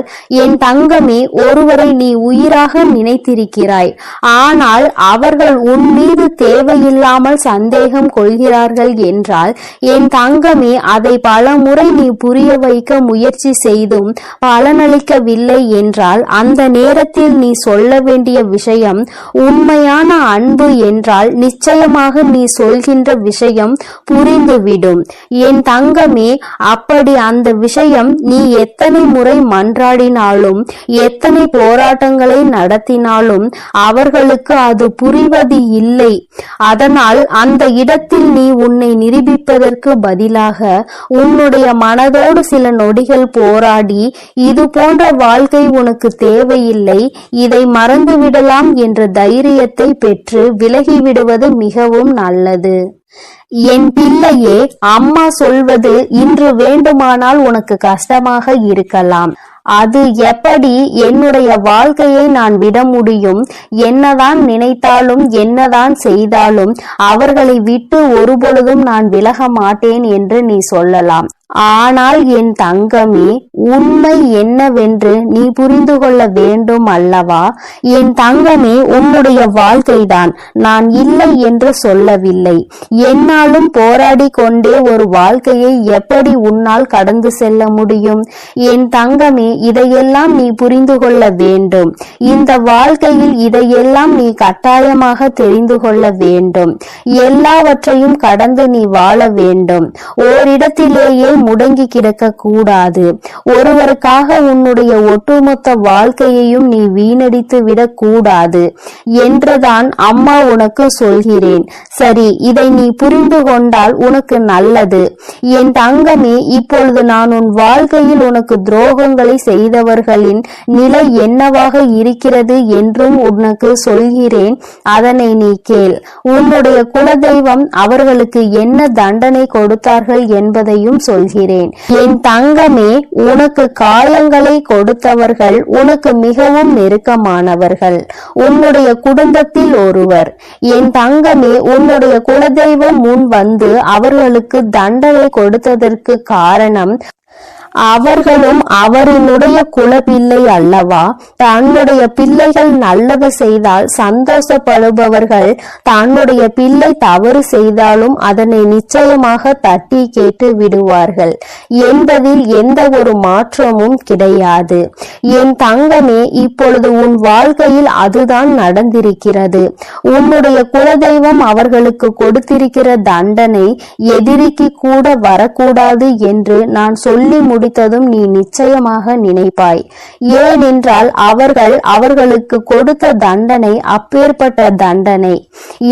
என் தங்கமே, ஒருவரை நீ உயிராக நினைத்திருக்கிறாய். ஆனால் அவர்கள் உன் மீது தேவையில்லாமல் சந்தேகம் கொள்கிறார்கள் என்றால், என் தங்கமே, அதை பல முறை நீ புரிய வைக்க முயற்சி செய்தும் பலனளிக்கவில்லை என்றால், அந்த நேரத்தில் நீ சொல்ல வேண்டிய விஷயம் உண்மையான அன்பு என்றால் நிச்சயமாக நீ சொல்கின்ற விஷயம் புரிந்துவிடும். என் தங்கமே, அப்படி அந்த விஷயம் நீ எத்தனை முறை மன்றாடி போராடினாலும் எத்தனை போராட்டங்களை நடத்தினாலும் அவர்களுக்கு அது புரிவது இல்லை. அதனால் அந்த இடத்தில் நீ உன்னை நிரூபிப்பதற்கு பதிலாக உன்னுடைய மனதோடு சில நொடிகள் போராடி இது போன்ற வாழ்க்கை உனக்கு தேவையில்லை, இதை மறந்துவிடலாம் என்ற தைரியத்தை பெற்று விலகிவிடுவது மிகவும் நல்லது. என் பிள்ளையே, அம்மா சொல்வது இன்று வேண்டுமானால் உனக்கு கஷ்டமாக இருக்கலாம். அது எப்படி என்னுடைய வாழ்க்கையை நான் விட முடியும்? என்னதான் நினைத்தாலும் என்னதான் செய்தாலும் அவர்களை விட்டு ஒருபொழுதும் நான் விலக மாட்டேன் என்று நீ சொல்லலாம். ஆனால் என் தங்கமே, உண்மை என்னவென்று நீ புரிந்து கொள்ள வேண்டும் அல்லவா? என் தங்கமே, உன்னுடைய வாழ்க்கைதான், நான் இல்லை என்று சொல்லவில்லை. என்னாலும் போராடி கொண்டே ஒரு வாழ்க்கையை எப்படி உன்னால் கடந்து செல்ல முடியும்? என் தங்கமே, இதையெல்லாம் நீ புரிந்து கொள்ள வேண்டும். இந்த வாழ்க்கையில் இதையெல்லாம் நீ கட்டாயமாக தெரிந்து கொள்ள வேண்டும். எல்லாவற்றையும் கடந்து நீ வாழ வேண்டும். ஓரிடத்திலேயே முடங்கி கிடக்க கூடாது. ஒருவருக்காக உன்னுடைய ஒட்டுமொத்த வாழ்க்கையையும் நீ வீணடித்து விடக் கூடாது என்றுதான் அம்மா உனக்கு சொல்கிறேன். சரி, இதை நீ புரிந்து கொண்டால் உனக்கு நல்லது. என் தங்கமே, இப்பொழுது நான் உன் வாழ்க்கையில் உனக்கு துரோகங்களை செய்தவர்களின் நிலை என்னவாக இருக்கிறது என்றும் உனக்கு சொல்கிறேன். அதனை நீ கேள். உன்னுடைய குலதெய்வம் அவர்களுக்கு என்ன தண்டனை கொடுத்தார்கள் என்பதையும் சொல்கிறேன். என் தங்கமே, உனக்கு காயங்களை கொடுத்தவர்கள் உனக்கு மிகவும் நெருக்கமானவர்கள், உன்னுடைய குடும்பத்தில் ஒருவர். என் தங்கமே, உன்னுடைய குலதெய்வம் முன் வந்து அவர்களுக்கு தண்டனை கொடுத்ததற்கு காரணம் அவர்களும் அவரினுடைய குலப்பிள்ளை அல்லவா? தன்னுடைய பிள்ளைகள் நல்லது செய்தால் சந்தோஷப்படுபவர்கள் தன்னுடைய பிள்ளை தவறு செய்தாலும் அதனை நிச்சயமாக தட்டி கேட்டு விடுவார்கள் என்பதில் எந்த ஒரு மாற்றமும் கிடையாது. என் தங்கமே, இப்பொழுது உன் வாழ்க்கையில் அதுதான் நடந்திருக்கிறது. உன்னுடைய குலதெய்வம் அவர்களுக்கு கொடுத்திருக்கிற தண்டனை எதிரிக்கு கூட வரக்கூடாது என்று நான் சொல்லி முடித்ததும் நீ நிச்சயமாக நினைப்பாய். ஏனென்றால் அவர்களுக்கு கொடுத்த தண்டனை அப்பேற்பட்ட தண்டனை.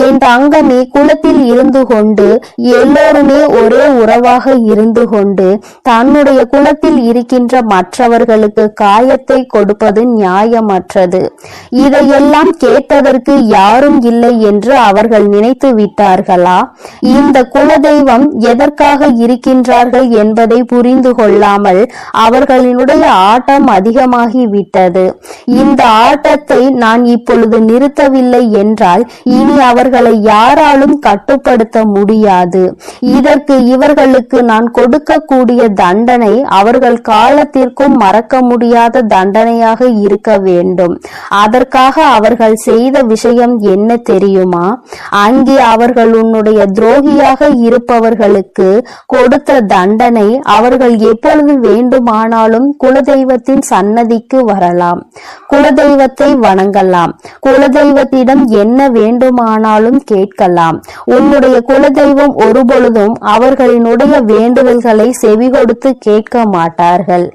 என் தங்கமே, குலத்தில் இருந்து கொண்டு எல்லோருமே ஒரே உறவாக இருந்து கொண்டு தன்னுடைய குலத்தில் இருக்கின்ற மற்றவர்களுக்கு காயத்தை கொடுப்பது நியாயமற்றது. இதையெல்லாம் கேட்பதற்கு யாரும் இல்லை என்று அவர்கள் நினைத்து விட்டார்களா? இந்த குலதெய்வம் எதற்காக இருக்கின்றார்கள் என்பதை புரிந்து கொள்ளாமல் அவர்களினுடைய ஆட்டம் அதிகமாகி விட்டது. இந்த ஆட்டத்தை நான் இப்பொழுது நிறுத்தவில்லை என்றால் இனி அவர்களை யாராலும் கட்டுப்படுத்த முடியாது. இதற்கு இவர்களுக்கு நான் கொடுக்கக்கூடிய தண்டனை அவர்கள் காலத்திற்கும் மறக்க முடியாத தண்டனையாக இருக்க வேண்டும். அதற்காக அவர்கள் செய்த விஷயம் என்ன தெரியுமா? அங்கே அவர்கள் உன்னுடைய துரோகியாக இருப்பவர்களுக்கு கொடுத்த தண்டனை அவர்கள் எப்பொழுது வேண்டுமானாலும் குலதெய்வத்தின் சன்னதிக்கு வரலாம், குலதெய்வத்தை வணங்கலாம், குலதெய்வத்திடம் என்ன வேண்டுமானாலும் கேட்கலாம். உன்னுடைய குலதெய்வம் ஒருபொழுதும் அவர்களினுடைய வேண்டுதல்களை செவி கொடுத்து கேட்க மாட்டார்கள்.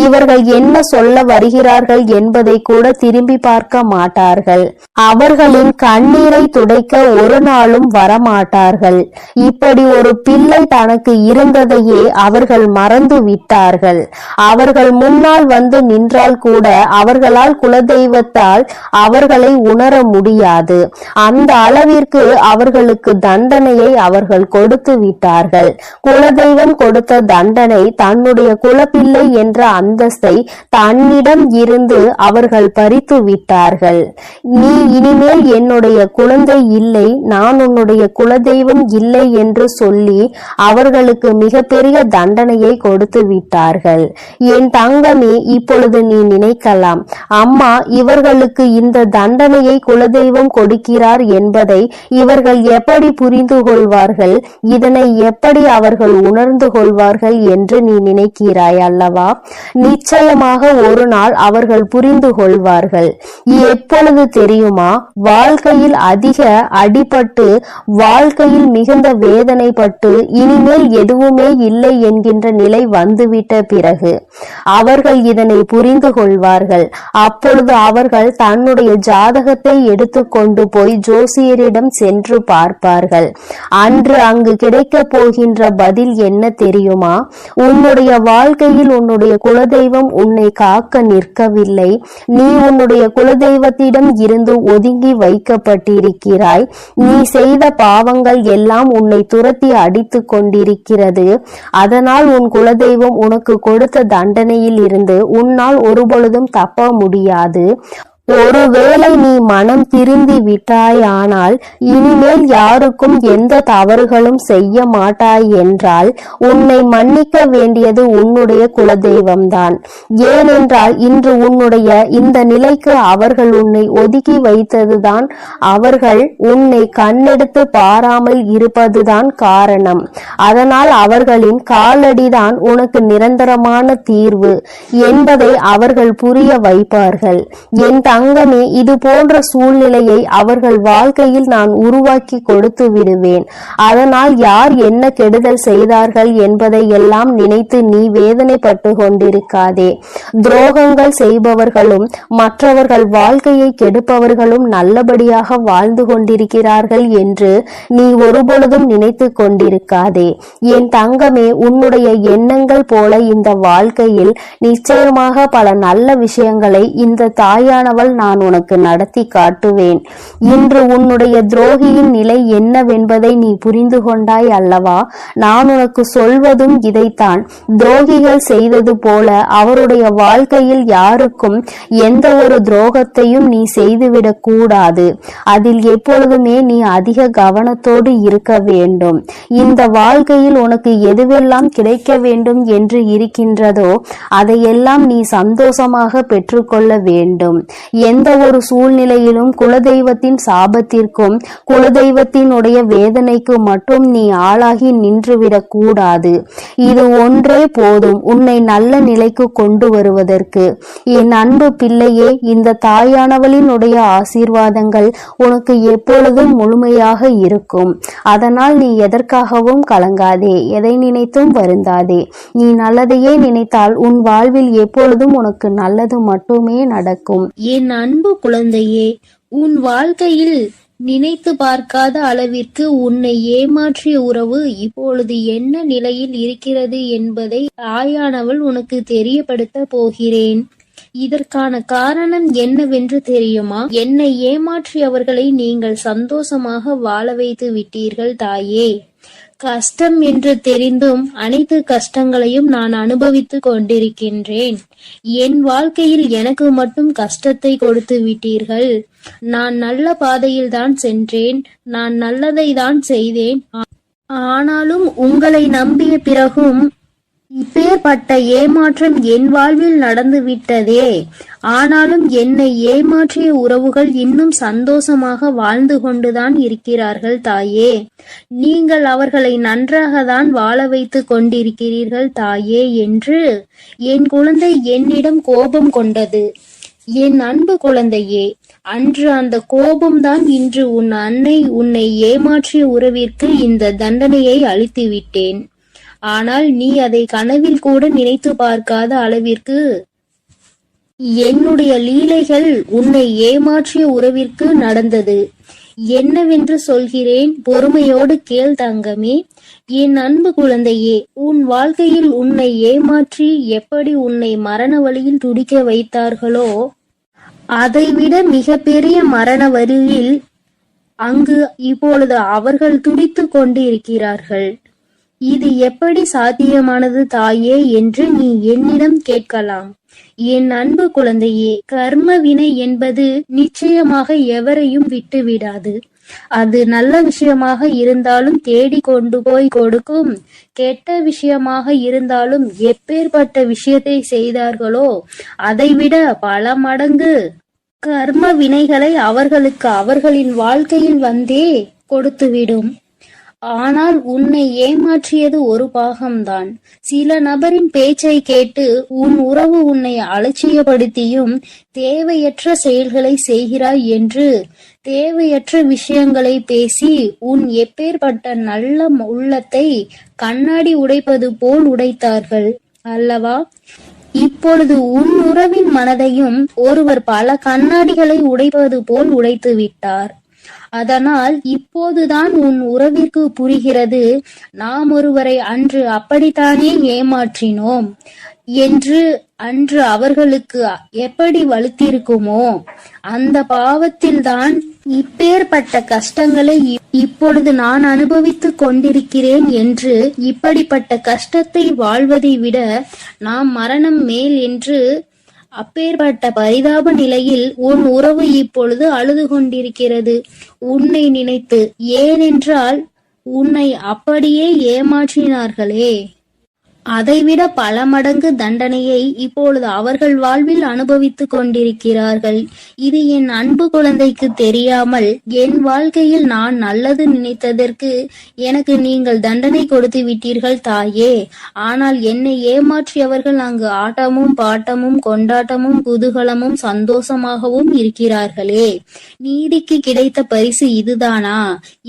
இவர்கள் என்ன சொல்ல வருகிறார்கள் என்பதை கூட திரும்பி பார்க்க மாட்டார்கள். அவர்களின் கண்ணீரை துடைக்க ஒரு நாளும் வரமாட்டார்கள். இப்படி ஒரு பிள்ளை தனக்கு இருந்ததையே அவர்கள் மறந்து விட்டார்கள். அவர்கள் முன்னால் வந்து நின்றால் கூட அவர்களால் குலதெய்வத்தால் அவர்களை உணர முடியாது. அந்த அளவிற்கு அவர்களுக்கு தண்டனையை அவர்கள் கொடுத்து விட்டார்கள். குலதெய்வம் கொடுத்த தண்டனை தன்னுடைய குலப்பிள்ளை என்ற அந்தஸ்தை தன்னிடம் இருந்து அவர்கள் பறித்து விட்டார்கள். நீ இனிமேல் என்னுடைய குழந்தை இல்லை, நான் உன்னுடைய குலதெய்வம் இல்லை என்று சொல்லி அவர்களுக்கு மிகப்பெரிய தண்டனையை கொடுத்து விட்டார்கள். என் தங்கமே, இப்பொழுது நீ நினைக்கலாம், அம்மா இவர்களுக்கு இந்த தண்டனையை குலதெய்வம் கொடுக்கிறார் என்பதை இவர்கள் எப்படி புரிந்து கொள்வார்கள், இதனை எப்படி அவர்கள் உணர்ந்து கொள்வார்கள் என்று நீ நினைக்கிறாய் அல்லவா? நிச்சயமாக ஒரு நாள் அவர்கள் புரிந்து கொள்வார்கள். எப்பொழுது தெரியுமா? வாழ்க்கையில் அதிக அடிபட்டு வாழ்க்கையில் மிகுந்த வேதனைப்பட்டு இனிமேல் எதுவுமே இல்லை என்கின்ற நிலை வந்து வந்துவிட்ட பிறகு அவர்கள் இதனை புரிந்து கொள்வார்கள். அப்பொழுது அவர்கள் தன்னுடைய ஜாதகத்தை எடுத்துக்கொண்டு போய் ஜோசியரிடம் சென்று பார்ப்பார்கள். அன்று அங்கு கிடைக்க போகின்ற பதில் என்ன தெரியுமா? உன்னுடைய வாழ்க்கையில் உன்னுடைய குலதெய்வம் உன்னை காக்க நிற்கவில்லை. நீ உன்னுடைய குலதெய்வத்திடம் இருந்து ஒதுங்கி வைக்கப்பட்டிருக்கிறாய். நீ செய்த பாவங்கள் எல்லாம் உன்னை துரத்தி அடித்து கொண்டிருக்கிறது. அதனால் உன் குலதெய்வம் உனக்கு கொடுத்த தண்டனையில் இருந்து உன்னால் ஒருபொழுதும் தப்ப முடியாது. ஒருவேளை நீ மனம் திருந்தி விட்டாயானால் இனிமேல் யாருக்கும் எந்த தவறுகளும் செய்ய மாட்டாய் என்றால் உன்னை மன்னிக்க வேண்டியது உன்னுடைய குலதெய்வம்தான். ஏனென்றால் இன்று உன்னுடைய இந்த நிலைக்கு அவர்கள் உன்னை ஒதுக்கி வைத்ததுதான், அவர்கள் உன்னை கண்ணெடுத்து பாராமல் இருப்பதுதான் காரணம். அதனால் அவர்களின் காலடிதான் உனக்கு நிரந்தரமான தீர்வு என்பதை அவர்கள் புரிய வைப்பார்கள். என் தங்கமே, இது போன்ற சூழ்நிலையை அவர்கள் வாழ்க்கையில் நான் உருவாக்கி கொடுத்து விடுவேன். அதனால் யார் என்ன கெடுதல் செய்தார்கள் என்பதை எல்லாம் நினைத்து நீ வேதனைப்பட்டு கொண்டிருக்காதே. துரோகங்கள் செய்பவர்களும் மற்றவர்கள் வாழ்க்கையை கெடுப்பவர்களும் நல்லபடியாக வாழ்ந்து கொண்டிருக்கிறார்கள் என்று நீ ஒருபொழுதும் நினைத்து கொண்டிருக்காதே. என் தங்கமே, உன்னுடைய எண்ணங்கள் போல இந்த வாழ்க்கையில் நிச்சயமாக பல நல்ல விஷயங்களை இந்த தாயானவள் நான் உனக்கு நடத்தி காட்டுவேன். இன்று உன்னுடைய துரோகியின் நிலை என்னவென்பதை நீ புரிந்து கொண்டாய் அல்லவா? நான் உனக்கு சொல்வதும் இதைத்தான். துரோகிகள் செய்தது போல அவருடைய வாழ்க்கையில் யாருக்கும் எந்த ஒரு துரோகத்தையும் நீ செய்துவிடக் கூடாது. அதில் எப்பொழுதுமே நீ அதிக கவனத்தோடு இருக்க வேண்டும். இந்த வாழ்க்கையில் உனக்கு எதுவெல்லாம் கிடைக்க வேண்டும் என்று இருக்கின்றதோ அதையெல்லாம் நீ சந்தோஷமாக பெற்றுக்கொள்ள வேண்டும். எந்த ஒரு சூழ்நிலையிலும் குலதெய்வத்தின் சாபத்திற்கும் குலதெய்வத்தினுடைய வேதனைக்கு மட்டும் நீ ஆளாகி நின்றுவிடக் கூடாது. இது ஒன்றே போதும் உன்னை நல்ல நிலைக்கு கொண்டு வருவதற்கு. என் அன்பு பிள்ளையே, இந்த தாயானவளினுடைய ஆசீர்வாதங்கள் உனக்கு எப்பொழுதும் முழுமையாக இருக்கும். அதனால் நீ எதற்காகவும் கலங்காதே, எதை நினைத்தும் வருந்தாதே. நீ நல்லதையே நினைத்தால் உன் வாழ்வில் எப்பொழுதும் உனக்கு நல்லது மட்டுமே நடக்கும். என் அன்பு குழந்தையே, உன் வாழ்க்கையில் நினைத்து பார்க்காத அளவிற்கு உன்னை ஏமாற்றிய உறவு இப்பொழுது என்ன நிலையில் இருக்கிறது என்பதை தாயானவள் உனக்கு தெரியப்படுத்த போகிறேன். இதற்கான காரணம் என்னவென்று தெரியுமா? என்னை ஏமாற்றியவர்களை நீங்கள் சந்தோஷமாக வாழ வைத்து விட்டீர்கள் தாயே. கஷ்டம் என்று தெரிந்தும் அனைத்து கஷ்டங்களையும் நான் அனுபவித்துக் கொண்டிருக்கின்றேன். என் வாழ்க்கையில் எனக்கு மட்டும் கஷ்டத்தை கொடுத்து விட்டீர்கள். நான் நல்ல பாதையில் தான் சென்றேன், நான் நல்லதை தான் செய்தேன். ஆனாலும் உங்களை நம்பிய பிறகும் இப்பேற்பட்ட ஏமாற்றம் என் வாழ்வில் நடந்து விட்டதே. ஆனாலும் என்னை ஏமாற்றிய உறவுகள் இன்னும் சந்தோஷமாக வாழ்ந்து கொண்டுதான் இருக்கிறார்கள் தாயே. நீங்கள் அவர்களை நன்றாக தான் வாழ வைத்து கொண்டிருக்கிறீர்கள் தாயே என்று என் குழந்தை என்னிடம் கோபம் கொண்டது. என் அன்பு குழந்தையே, அன்று அந்த கோபம்தான் இன்று உன் அன்னை உன்னை ஏமாற்றிய உறவிற்கு இந்த தண்டனையை அளித்து விட்டேன். ஆனால் நீ அதை கனவில் கூட நினைத்து பார்க்காத அளவிற்கு என்னுடைய லீலைகள் உன்னை ஏமாற்றிய உறவிற்கு நடந்தது. என்னவென்று சொல்கிறேன், பொறுமையோடு கேள் தங்கமே. என் அன்பு குழந்தையே, உன் வாழ்க்கையில் உன்னை ஏமாற்றி எப்படி உன்னை மரண வழியில் துடிக்க வைத்தார்களோ அதைவிட மிகப்பெரிய மரண வழியில் அங்கு இப்பொழுது அவர்கள் துடித்து கொண்டு இருக்கிறார்கள். இது எப்படி சாத்தியமானது தாயே என்று நீ என்னிடம் கேட்கலாம். என் அன்பு குழந்தையே, கர்ம வினை என்பது நிச்சயமாக எவரையும் விட்டு விடாது. அது நல்ல விஷயமாக இருந்தாலும் தேடி கொண்டு போய் கொடுக்கும், கெட்ட விஷயமாக இருந்தாலும் எப்பேற்பட்ட விஷயத்தை செய்தார்களோ அதைவிட பல மடங்கு கர்ம வினைகளை அவர்களுக்கு அவர்களின் வாழ்க்கையில் வந்தே கொடுத்துவிடும். ஆனால் உன்னை ஏமாற்றியது ஒரு பாகம்தான். சில நபரின் பேச்சை கேட்டு உன் உறவு உன்னை அலட்சியப்படுத்தியும் தேவையற்ற செயல்களை செய்கிறாய் என்று தேவையற்ற விஷயங்களை பேசி உன் எப்பேற்பட்ட நல்ல உள்ளத்தை கண்ணாடி உடைப்பது போல் உடைத்தார்கள். அல்லவா? இப்பொழுது உன் உறவின் மனதையும் ஒருவர் பல கண்ணாடிகளை உடைப்பது போல் உடைத்து விட்டார். அதனால் இப்போதுதான் உன் உறவிற்கு புரிகிறது, நாம் ஒருவரை அன்று அப்படித்தானே ஏமாற்றினோம் என்று. அன்று அவர்களுக்கு எப்படி வலுத்திருக்குமோ, அந்த பாவத்தில்தான் இப்பேற்பட்ட கஷ்டங்களை இப்பொழுது நான் அனுபவித்துக் கொண்டிருக்கிறேன் என்று. இப்படிப்பட்ட கஷ்டத்தை வாழ்வதை விட நாம் மரணம் மேல் என்று. அப்பேற்பட்ட பரிதாப நிலையில் உன் உறவு இப்பொழுது அழுது கொண்டிருக்கிறது உன்னை நினைத்து. ஏனென்றால் உன்னை அப்படியே ஏமாற்றினார்களே. அதைவிட பல மடங்கு தண்டனையை இப்பொழுது அவர்கள் வாழ்வில் அனுபவித்துக் கொண்டிருக்கிறார்கள். இது என் அன்பு குழந்தைக்கு தெரியாமல் என் வாழ்க்கையில் நான் நல்லது நினைத்ததற்கு எனக்கு நீங்கள் தண்டனை கொடுத்து விட்டீர்கள் தாயே. ஆனால் என்னை ஏமாற்றியவர்கள் அங்கு ஆட்டமும் பாட்டமும் கொண்டாட்டமும் குதூகலமும் சந்தோஷமாகவும் இருக்கிறார்களே. நீதிக்கு கிடைத்த பரிசு இதுதானா?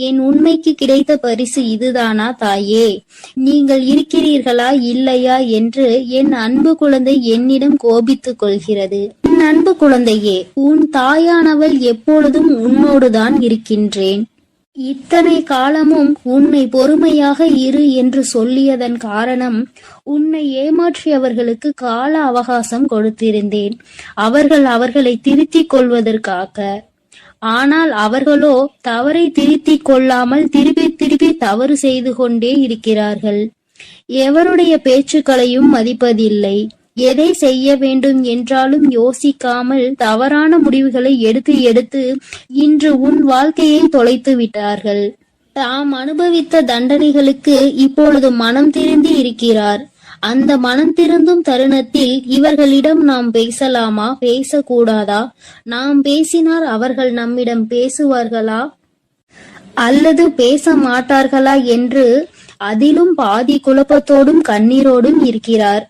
என் உண்மைக்கு கிடைத்த பரிசு இதுதானா தாயே? நீங்கள் இருக்கிறீர்களா இல்லையா என்று என் அன்பு குழந்தை என்னிடம் கோபித்துக் கொள்கிறது. என் அன்பு குழந்தையே, உன் தாயானவள் எப்பொழுதும் உன்னோடுதான் இருக்கின்றேன். இத்தனை காலமும் உன்னை பொறுமையாக இரு என்று சொல்லியதன் காரணம், உன்னை ஏமாற்றியவர்களுக்கு கால அவகாசம் கொடுத்திருந்தேன், அவர்களை திருத்திக் கொள்வதற்காக. ஆனால் அவர்களோ தவறை திருத்திக் கொள்ளாமல் திருப்பி தவறு செய்து கொண்டே இருக்கிறார்கள். எவருடைய பேச்சுக்களையும் மதிப்பதில்லை. எதை செய்ய வேண்டும் என்றாலும் யோசிக்காமல் தவறான முடிவுகளை எடுத்து இன்று உன் வாழ்க்கையை தொலைத்து விட்டார்கள். தாம் அனுபவித்த தண்டனைகளுக்கு இப்பொழுது மனம் திருந்தி இருக்கிறார். அந்த மனம் திருந்தும் தருணத்தில் இவர்களிடம் நாம் பேசலாமா, பேசக்கூடாதா? நாம் பேசினால் அவர்கள் நம்மிடம் பேசுவார்களா அல்லது பேச மாட்டார்களா என்று அதிலும் பாதி குழப்பத்தோடும் கண்ணீரோடும் இருக்கிறார்.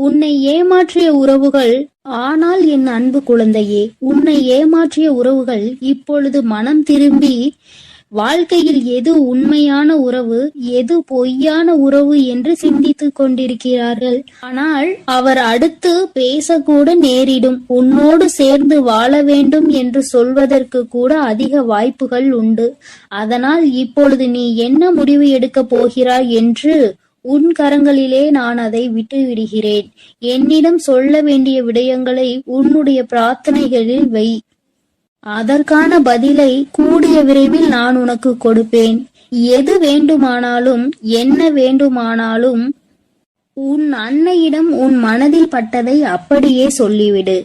உன்னை ஏமாற்றிய உறவுகள், ஆனால் என் அன்பு குழந்தையே, உன்னை ஏமாற்றிய உறவுகள் இப்பொழுது மனம் திரும்பி வாழ்க்கையில் எது உண்மையான உறவு, எது பொய்யான உறவு என்று சிந்தித்துக் கொண்டிருக்கிறார்கள். ஆனால் அவர் அடுத்து பேசக்கூட நேரிடும். உன்னோடு சேர்ந்து வாழ வேண்டும் என்று சொல்வதற்கு கூட அதிக வாய்ப்புகள் உண்டு. அதனால் இப்பொழுது நீ என்ன முடிவு எடுக்கப் போகிறாய் என்று உன் கரங்களிலே நான் அதை விட்டு விடுகிறேன். என்னிடம் சொல்ல வேண்டிய விடயங்களை உன்னுடைய பிரார்த்தனைகளில் வை. அதற்கான பதிலை கூடிய விரைவில் நான் உனக்கு கொடுப்பேன். எது வேண்டுமானாலும் என்ன வேண்டுமானாலும் உன் அன்னையிடம் உன் மனதில் பட்டதை அப்படியே சொல்லிவிடு.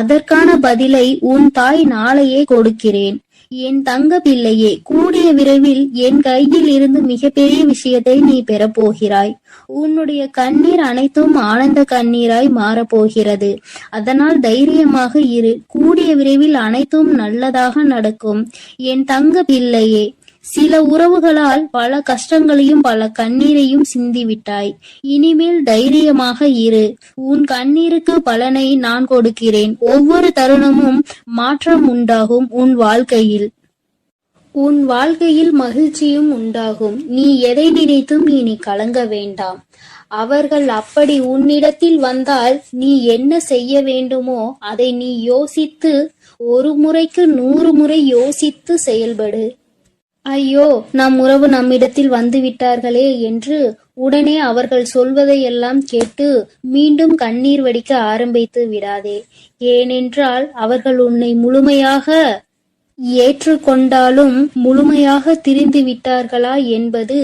அதற்கான பதிலை உன் தாய் நாளையே கொடுக்கிறேன். என் தங்க பிள்ளையே, கூடிய விரைவில் என் கையில் இருந்து மிகப்பெரிய விஷயத்தை நீ பெறப்போகிறாய். உன்னுடைய கண்ணீர் அனைத்தும் ஆனந்த கண்ணீராய் மாறப்போகிறது. அதனால் தைரியமாக இரு. கூடிய விரைவில் அனைத்தும் நல்லதாக நடக்கும் என் தங்க பிள்ளையே. சில உறவுகளால் பல கஷ்டங்களையும் பல கண்ணீரையும் சிந்திவிட்டாய். இனிமேல் தைரியமாக இரு. உன் கண்ணீருக்கு பலனை நான் கொடுக்கிறேன். ஒவ்வொரு தருணமும் மாற்றம் உண்டாகும் உன் வாழ்க்கையில். உன் வாழ்க்கையில் மகிழ்ச்சியும் உண்டாகும். நீ எதை நினைத்தும் இனி கலங்க வேண்டாம். அவர்கள் அப்படி உன்னிடத்தில் வந்தால் நீ என்ன செய்ய வேண்டுமோ அதை நீ யோசித்து, ஒரு முறைக்கு 100 முறை யோசித்து செயல்படு. ஐயோ, நம் உறவு நம்மிடத்தில் வந்து விட்டார்களே என்று உடனே அவர்கள் சொல்வதையெல்லாம் கேட்டு மீண்டும் கண்ணீர் வடிக்க ஆரம்பித்து விடாதே. ஏனென்றால் அவர்கள் உன்னை முழுமையாக ஏற்றுக்கொண்டாலும் முழுமையாக திரிந்து விட்டார்களா என்பது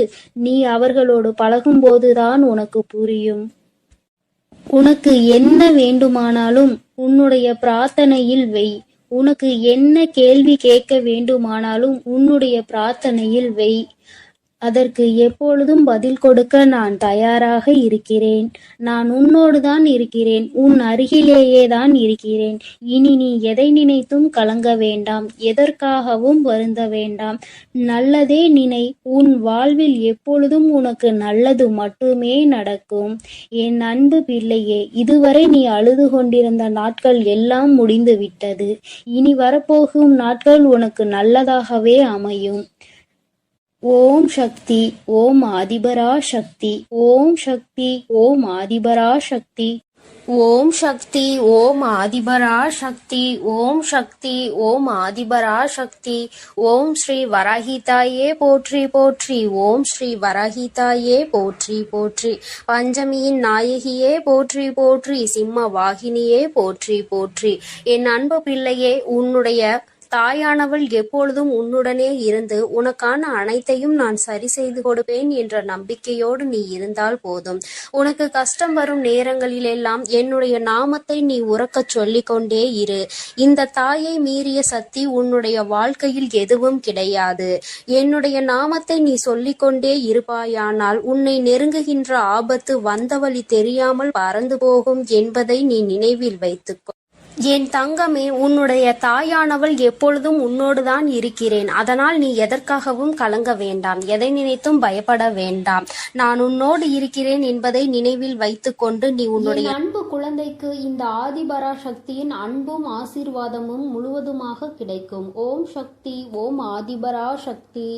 நீ அவர்களோடு பழகும்போதுதான் உனக்கு புரியும். உனக்கு என்ன வேண்டுமானாலும் உன்னுடைய பிரார்த்தனையில் வை. உனக்கு என்ன கேள்வி கேட்க வேண்டுமானாலும் உன்னுடைய பிரார்த்தனையில் வை. அதற்கு எப்பொழுதும் பதில் கொடுக்க நான் தயாராக இருக்கிறேன். நான் உன்னோடுதான் இருக்கிறேன். உன் அருகிலேயே தான் இருக்கிறேன். இனி நீ எதை நினைத்தும் கலங்க வேண்டாம். எதற்காகவும் வருந்த வேண்டாம். நல்லதே நினை. உன் வாழ்வில் எப்பொழுதும் உனக்கு நல்லது மட்டுமே நடக்கும். என் அன்பு பிள்ளையே, இதுவரை நீ அழுது கொண்டிருந்த நாட்கள் எல்லாம் முடிந்து விட்டது. இனி வரப்போகும் நாட்கள் உனக்கு நல்லதாகவே அமையும். ஓம் சக்தி ஓம் ஆதிபரா சக்தி ஓம் சக்தி ஓம் ஆதிபரா சக்தி ஓம் சக்தி ஓம் ஆதிபரா சக்தி ஓம் சக்தி ஓம் ஆதிபரா சக்தி ஓம் ஸ்ரீ வராகிதாயே போற்றி போற்றி ஓம் ஸ்ரீ வராகிதாயே போற்றி போற்றி பஞ்சமியின் நாயகியே போற்றி போற்றி சிம்ம வாகினியே போற்றி போற்றி என் அன்பு பிள்ளையே, உன்னுடைய தாயானவள் எப்பொழுதும் உன்னுடனே இருந்து உனக்கான அனைத்தையும் நான் சரி செய்து கொடுப்பேன் என்ற நம்பிக்கையோடு நீ இருந்தால் போதும். உனக்கு கஷ்டம் வரும் நேரங்களிலெல்லாம் என்னுடைய நாமத்தை நீ உரக்கச் சொல்லிக் கொண்டே இரு. இந்த தாயை மீறிய சக்தி உன்னுடைய வாழ்க்கையில் எதுவும் கிடையாது. என்னுடைய நாமத்தை நீ சொல்லிக்கொண்டே இருப்பாயானால் உன்னை நெருங்குகின்ற ஆபத்து வந்த வழி தெரியாமல் பறந்து போகும் என்பதை நீ நினைவில் வைத்துக்கோ. என் தங்கமே, உன்னுடைய தாயானவள் எப்பொழுதும் உன்னோடுதான் இருக்கிறேன். அதனால் நீ எதற்காகவும் கலங்க வேண்டாம், எதை நினைத்தும் பயப்பட வேண்டாம். நான் உன்னோடு இருக்கிறேன் என்பதை நினைவில் வைத்துக்கொண்டு நீ உன்னுடைய அன்பு குழந்தைக்கு இந்த ஆதிபரா சக்தியின் அன்பும் ஆசீர்வாதமும் முழுவதுமாக கிடைக்கும். ஓம் சக்தி ஓம் ஆதிபரா சக்தி.